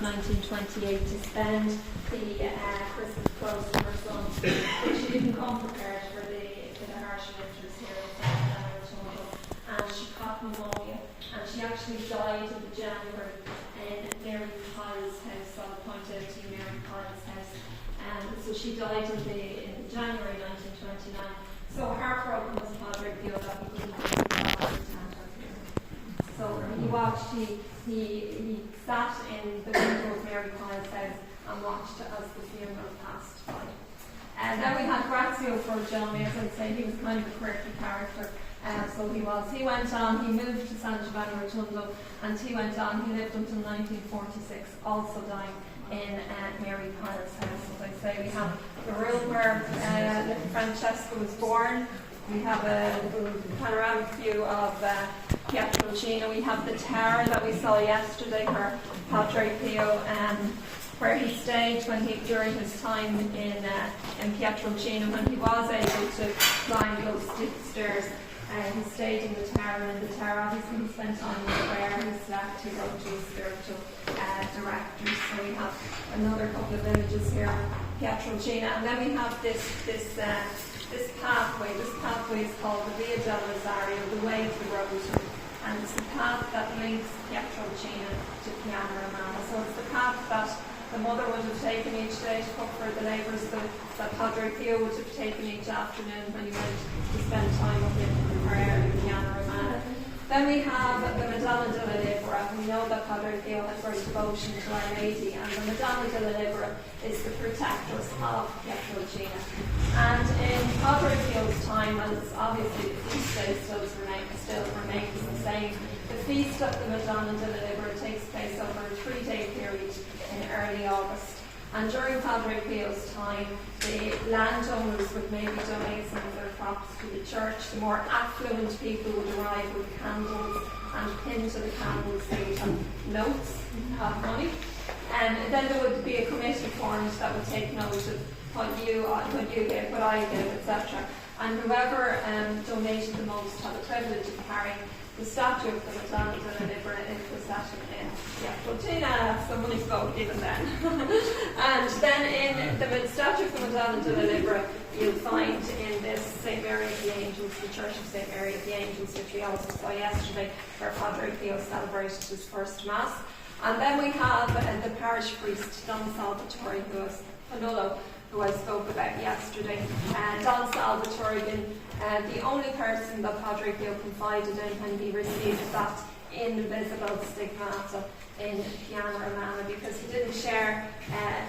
1928 to spend the Christmas close to her son. But she didn't come prepared for the harsh winters here in Rotondo. And she caught pneumonia. And she actually died in January in Mary Kyle's house. So I'll point out to you Mary Kyle's house. So she died in January 1929. So heartbroken was Padre Pio that he couldn't attend her funeral. So he watched, he sat in the window of Mary Kyle's house and watched as the funeral passed by. And then we had Grazio for Giovanni, as I say, he was kind of a quirky character. So he went on, he moved to San Giovanni Rotondo, and he went on, he lived until 1946, also dying in Mary Kyle's house. As I say, we have the room where little Francesca was born. We have a panoramic view of Pietrelcina. We have the tower that we saw yesterday where Padre Pio, where he stayed during his time in Pietrelcina, when he was able to climb those steep stairs. He stayed in the tower, and in the tower obviously he spent time in prayer, he slept, he wrote to his spiritual directors. So we have another couple of images here of Pietrelcina, and then we have this pathway. This pathway is called the Via del Rosario, the way to the Rosary, and it's the path that links Pietrelcina to Piana Romana. So it's the path that the mother would have taken each day to cook for the neighbours, that Padre Pio would have taken each afternoon when he went to spend time up in prayer in Piana Romana. Then we have the Madonna della Libera. We know that Padre Pio had great devotion to Our Lady, and the Madonna della Libera is the protectress of Pietrelcina. And in Padre Pio's time, and it's obviously the feast day still remains the same, the feast of the Madonna della Libera takes place over a 3-day period in early August. And during Padre Pio's time, the landowners would maybe donate some of their crops to the church. The more affluent people would arrive with candles, and pinned to the candles they would have notes of money. And then there would be a committee formed that would take note of what you give, what I give, etc. And whoever donated the most had the privilege of carrying the statue of the Madonna della Libera in procession in Pietrelcina. So money's go given then. And then in the statue of the Madonna della Libera, you'll find in this St. Mary of the Angels, the Church of St. Mary of the Angels, which we also saw yesterday, where Padre Pio celebrated his first Mass. And then we have the parish priest, Don Salvatore, who I spoke about yesterday. Don Salvatore being the only person that Padre Pio confided in when he received that invisible stigmata in Piana Romana, because he didn't share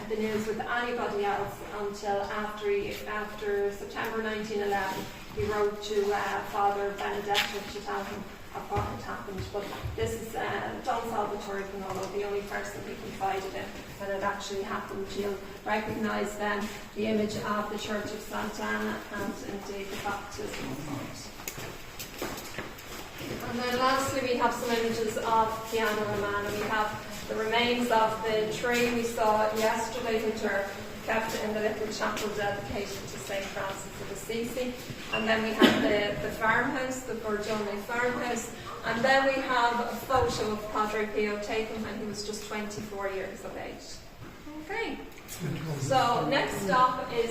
the news with anybody else until after September 1911. He wrote to Father Benedetto to tell him of what had happened. But this is Don Salvatore Canolo, the only person he confided in when it actually happened. You'll recognise then the image of the Church of Sant'Anna and indeed the baptism font. And then lastly we have some images of Piana Romana. We have the remains of the tree we saw yesterday, which are kept in the little chapel dedicated to St. Francis of Assisi. And then we have the farmhouse, the Borgione farmhouse. And then we have a photo of Padre Pio taken when he was just 24 years of age. Okay. So next stop is